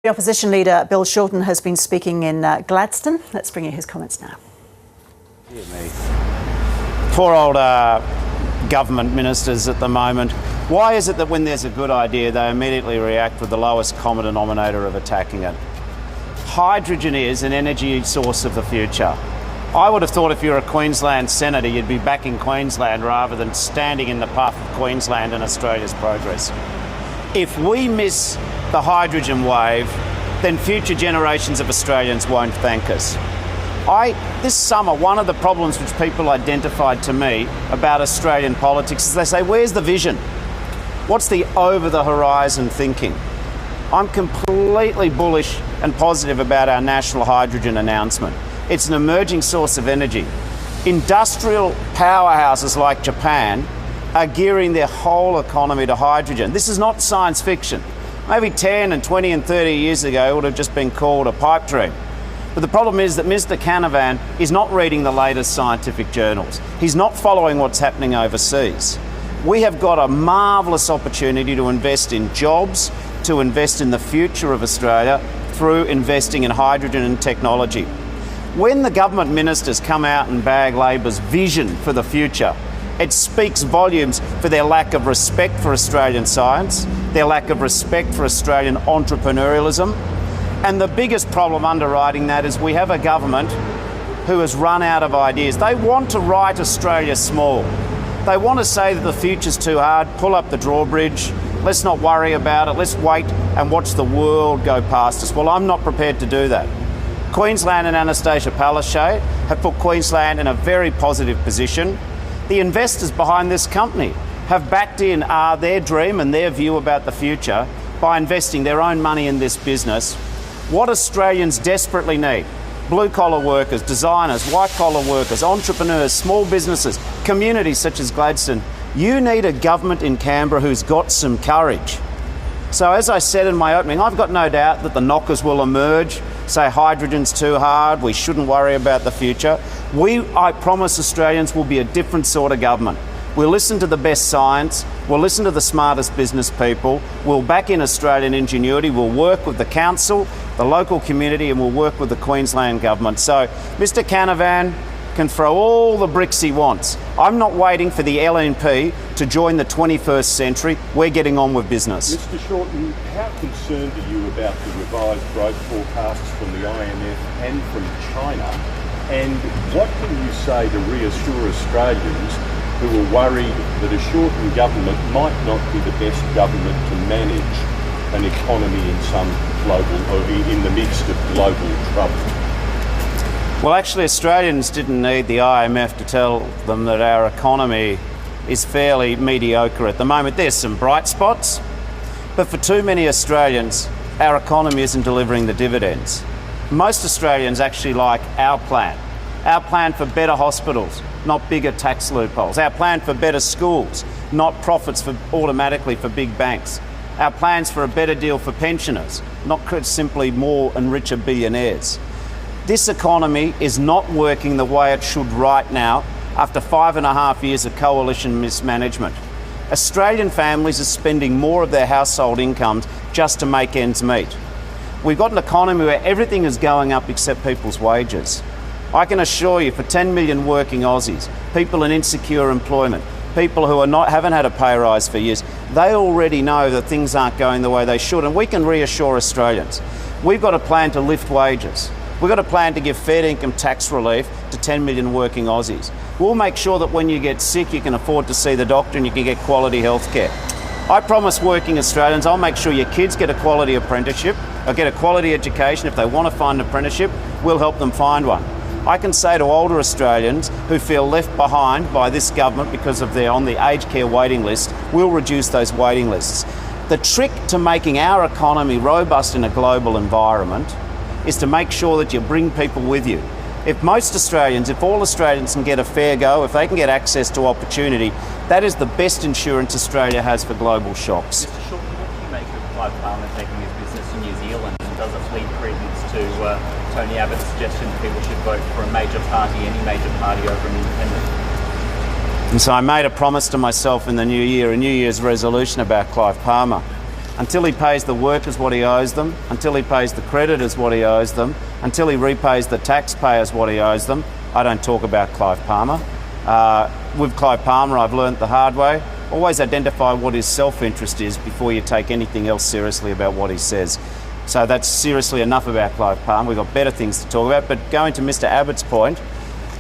The opposition leader, Bill Shorten, has been speaking in Gladstone. Let's bring you his comments now. Dear me. Poor old government ministers at the moment. Why is it that when there's a good idea, they immediately react with the lowest common denominator of attacking it? Hydrogen is an energy source of the future. I would have thought if you're a Queensland senator, you'd be backing Queensland rather than standing in the path of Queensland and Australia's progress. If we miss the hydrogen wave, then future generations of Australians won't thank us. This summer, one of the problems which people identified to me about Australian politics is they say, where's the vision? What's the over-the-horizon thinking? I'm completely bullish and positive about our national hydrogen announcement. It's an emerging source of energy. Industrial powerhouses like Japan are gearing their whole economy to hydrogen. This is not science fiction. Maybe 10 and 20 and 30 years ago it would have just been called a pipe dream. But the problem is that Mr. Canavan is not reading the latest scientific journals. He's not following what's happening overseas. We have got a marvellous opportunity to invest in jobs, to invest in the future of Australia through investing in hydrogen and technology. When the government ministers come out and bag Labor's vision for the future, it speaks volumes for their lack of respect for Australian science, their lack of respect for Australian entrepreneurialism. And the biggest problem underwriting that is we have a government who has run out of ideas. They want to write Australia small. They want to say that the future's too hard, pull up the drawbridge, let's not worry about it, let's wait and watch the world go past us. Well, I'm not prepared to do that. Queensland and Anastasia Palaszczuk have put Queensland in a very positive position. The investors behind this company have backed in their dream and their view about the future by investing their own money in this business. What Australians desperately need, blue-collar workers, designers, white-collar workers, entrepreneurs, small businesses, communities such as Gladstone, you need a government in Canberra who's got some courage. So as I said in my opening, I've got no doubt that the knockers will emerge, say hydrogen's too hard, we shouldn't worry about the future. I promise Australians will be a different sort of government. We'll listen to the best science, we'll listen to the smartest business people, we'll back in Australian ingenuity, we'll work with the council, the local community, and we'll work with the Queensland government. So Mr. Canavan can throw all the bricks he wants. I'm not waiting for the LNP to join the 21st century. We're getting on with business. Mr. Shorten, how concerned are you about the revised growth forecasts from the IMF and from China? And what can you say to reassure Australians who are worried that a Shorten government might not be the best government to manage an economy in some global, or in the midst of global trouble? Well, actually, Australians didn't need the IMF to tell them that our economy is fairly mediocre at the moment. There's some bright spots, but for too many Australians, our economy isn't delivering the dividends. Most Australians actually like our plan for better hospitals, not bigger tax loopholes, our plan for better schools, not profits automatically for big banks, our plans for a better deal for pensioners, not simply more and richer billionaires. This economy is not working the way it should right now after 5.5 years of coalition mismanagement. Australian families are spending more of their household incomes just to make ends meet. We've got an economy where everything is going up except people's wages. I can assure you, for 10 million working Aussies, people in insecure employment, people who haven't had a pay rise for years, they already know that things aren't going the way they should, and we can reassure Australians. We've got a plan to lift wages. We've got a plan to give fair income tax relief to 10 million working Aussies. We'll make sure that when you get sick, you can afford to see the doctor and you can get quality health care. I promise working Australians, I'll make sure your kids get a quality apprenticeship or get a quality education. If they want to find an apprenticeship, we'll help them find one. I can say to older Australians who feel left behind by this government because they're on the aged care waiting list, we'll reduce those waiting lists. The trick to making our economy robust in a global environment is to make sure that you bring people with you. If all Australians can get a fair go, if they can get access to opportunity, that is the best insurance Australia has for global shocks. Mr. Shorten, what do you make of Clive Palmer taking his business to New Zealand, and does it lead credence to Tony Abbott's suggestion that people should vote for a major party, any major party, over an independent? And so I made a promise to myself in the new year, a New Year's resolution about Clive Palmer. until he pays the workers what he owes them, until he pays the creditors what he owes them, until he repays the taxpayers what he owes them, I don't talk about Clive Palmer. With Clive Palmer, I've learnt the hard way. Always identify what his self-interest is before you take anything else seriously about what he says. So that's seriously enough about Clive Palmer. We've got better things to talk about. But going to Mr Abbott's point,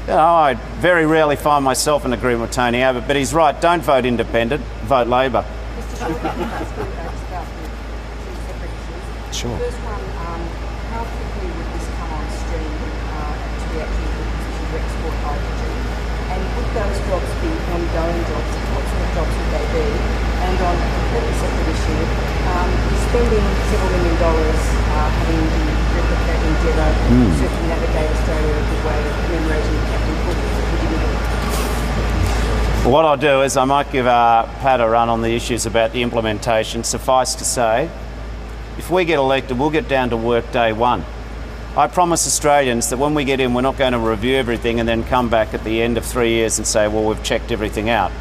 I very rarely find myself in agreement with Tony Abbott, but he's right. Don't vote independent, vote Labor. Mr. Shorten, can I ask you about two separate issues? Sure. The first one, how quickly would this come on stream to be actually in a position to export hydrogen? And would those jobs be ongoing jobs? What sort of jobs would they be? And on a completely separate issue, you're spending several $1 million having the replicate endeavour circumnavigate Australia a good way of commemorating Captain Cook. Would you be doing? Well, what I'll do is I might give Pat a run on the issues about the implementation. Suffice to say, if we get elected, we'll get down to work day one. I promise Australians that when we get in, we're not going to review everything and then come back at the end of 3 years and say, well, we've checked everything out.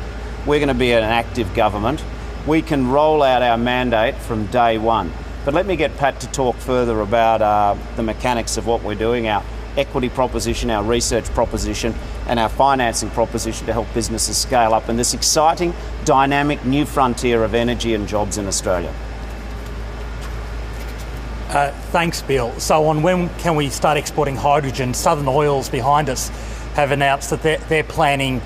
We're going to be an active government. We can roll out our mandate from day one. But let me get Pat to talk further about the mechanics of what we're doing, our equity proposition, our research proposition, and our financing proposition to help businesses scale up in this exciting, dynamic new frontier of energy and jobs in Australia. Thanks, Bill. So on when can we start exporting hydrogen, Southern Oils behind us have announced that they're planning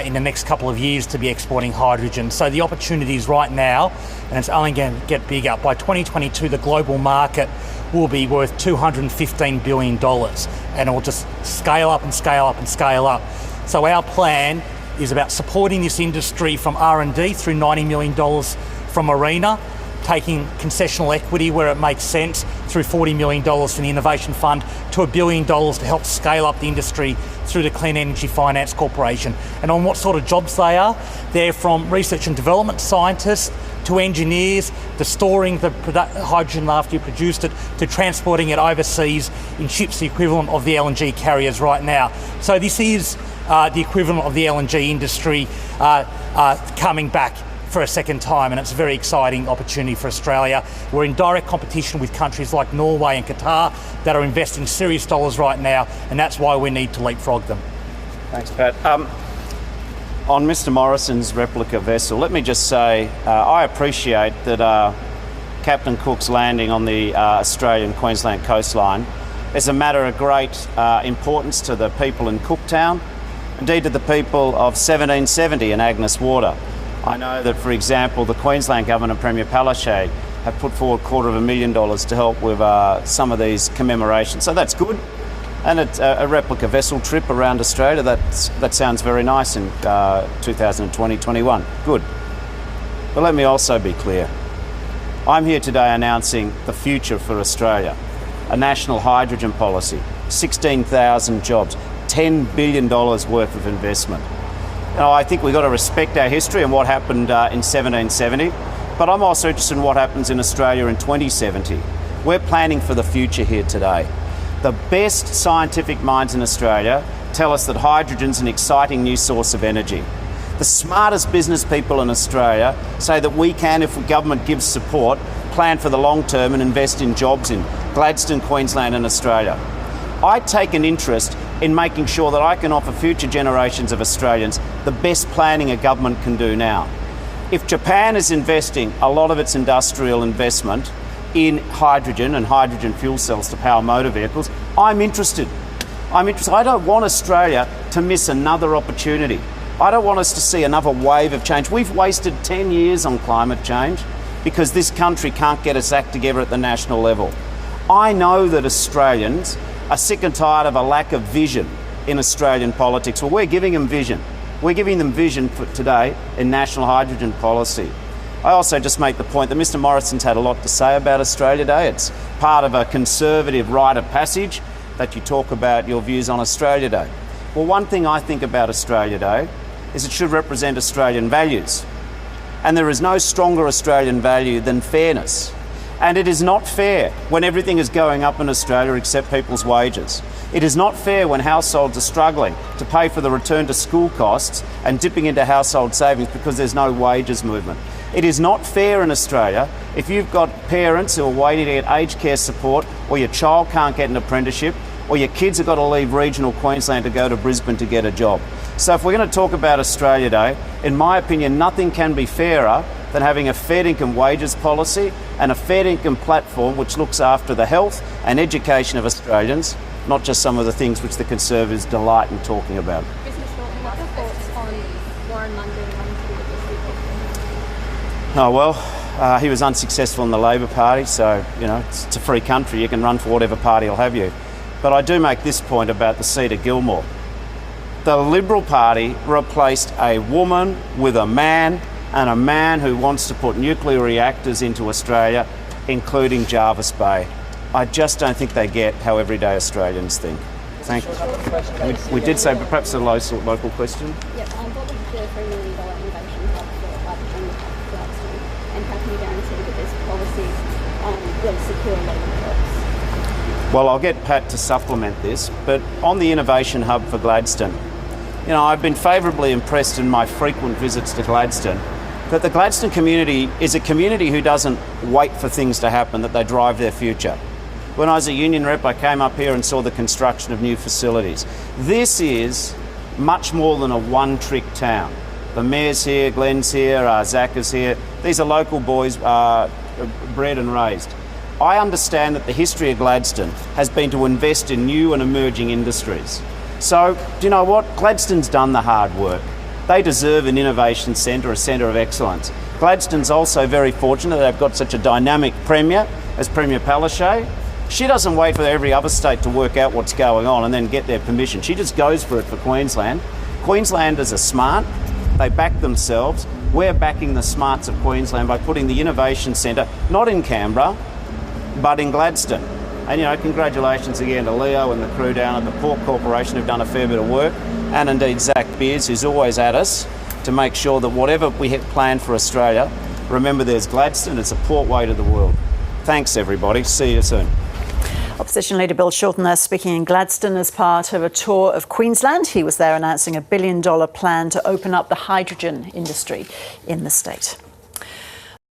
in the next couple of years to be exporting hydrogen. So the opportunities right now, and it's only going to get bigger. By 2022, the global market will be worth $215 billion, and it will just scale up and scale up and scale up. So our plan is about supporting this industry from R&D through $90 million from ARENA, taking concessional equity where it makes sense through $40 million from the Innovation Fund to $1 billion to help scale up the industry through the Clean Energy Finance Corporation. And on what sort of jobs they are, they're from research and development scientists to engineers, to storing the hydrogen after you produced it, to transporting it overseas in ships the equivalent of the LNG carriers right now. So this is the equivalent of the LNG industry coming back for a second time, and it's a very exciting opportunity for Australia. We're in direct competition with countries like Norway and Qatar that are investing serious dollars right now, and that's why we need to leapfrog them. Thanks, Pat. On Mr Morrison's replica vessel, let me just say I appreciate that Captain Cook's landing on the Australian Queensland coastline is a matter of great importance to the people in Cooktown, indeed to the people of 1770 in Agnes Water. I know that, for example, the Queensland Government and Premier Palaszczuk have put forward $250,000 to help with some of these commemorations. So that's good. And it's a replica vessel trip around Australia. That sounds very nice in 2020-21. Good. But let me also be clear. I'm here today announcing the future for Australia. A national hydrogen policy, 16,000 jobs, $10 billion worth of investment. I think we've got to respect our history and what happened in 1770, but I'm also interested in what happens in Australia in 2070. We're planning for the future here today. The best scientific minds in Australia tell us that hydrogen's an exciting new source of energy. The smartest business people in Australia say that we can, if the government gives support, plan for the long term and invest in jobs in Gladstone, Queensland and Australia. I take an interest in making sure that I can offer future generations of Australians the best planning a government can do now. If Japan is investing a lot of its industrial investment in hydrogen and hydrogen fuel cells to power motor vehicles, I'm interested. I don't want Australia to miss another opportunity. I don't want us to see another wave of change. We've wasted 10 years on climate change because this country can't get its act together at the national level. I know that Australians are sick and tired of a lack of vision in Australian politics. Well, we're giving them vision. We're giving them vision for today in national hydrogen policy. I also just make the point that Mr Morrison's had a lot to say about Australia Day. It's part of a conservative rite of passage that you talk about your views on Australia Day. Well, one thing I think about Australia Day is it should represent Australian values. And there is no stronger Australian value than fairness. And it is not fair when everything is going up in Australia except people's wages. It is not fair when households are struggling to pay for the return to school costs and dipping into household savings because there's no wages movement. It is not fair in Australia if you've got parents who are waiting to get aged care support, or your child can't get an apprenticeship, or your kids have got to leave regional Queensland to go to Brisbane to get a job. So if we're going to talk about Australia Day, in my opinion, nothing can be fairer than having a fair income wages policy and a fair income platform which looks after the health and education of Australians, not just some of the things which the Conservatives delight in talking about. Business Shorten, what are your thoughts on Warren London running for the district? Oh well, he was unsuccessful in the Labor Party, so it's a free country. You can run for whatever party will have you. But I do make this point about the seat of Gilmore. The Liberal Party replaced a woman with a man, and a man who wants to put nuclear reactors into Australia, including Jarvis Bay. I just don't think they get how everyday Australians think. Thank you. We did say perhaps a local question. Yep, what would the $3 million innovation hub for hydrogen at Gladstone, and how can you guarantee that this policy will secure local jobs? Well, I'll get Pat to supplement this, but on the innovation hub for Gladstone, I've been favourably impressed in my frequent visits to Gladstone that the Gladstone community is a community who doesn't wait for things to happen, that they drive their future. When I was a union rep, I came up here and saw the construction of new facilities. This is much more than a one-trick town. The mayor's here, Glenn's here, Zach is here. These are local boys, bred and raised. I understand that the history of Gladstone has been to invest in new and emerging industries. So, do you know what? Gladstone's done the hard work. They deserve an innovation centre, a centre of excellence. Gladstone's also very fortunate that they've got such a dynamic Premier as Premier Palaszczuk. She doesn't wait for every other state to work out what's going on and then get their permission. She just goes for it for Queensland. Queenslanders are smart. They back themselves. We're backing the smarts of Queensland by putting the innovation centre, not in Canberra, but in Gladstone. And congratulations again to Leo and the crew down at the Port Corporation who've done a fair bit of work, and indeed Zach Beers, who's always at us to make sure that whatever we have planned for Australia, remember there's Gladstone, it's a portway to the world. Thanks everybody, see you soon. Opposition Leader Bill Shorten there speaking in Gladstone as part of a tour of Queensland. He was there announcing a $1 billion plan to open up the hydrogen industry in the state.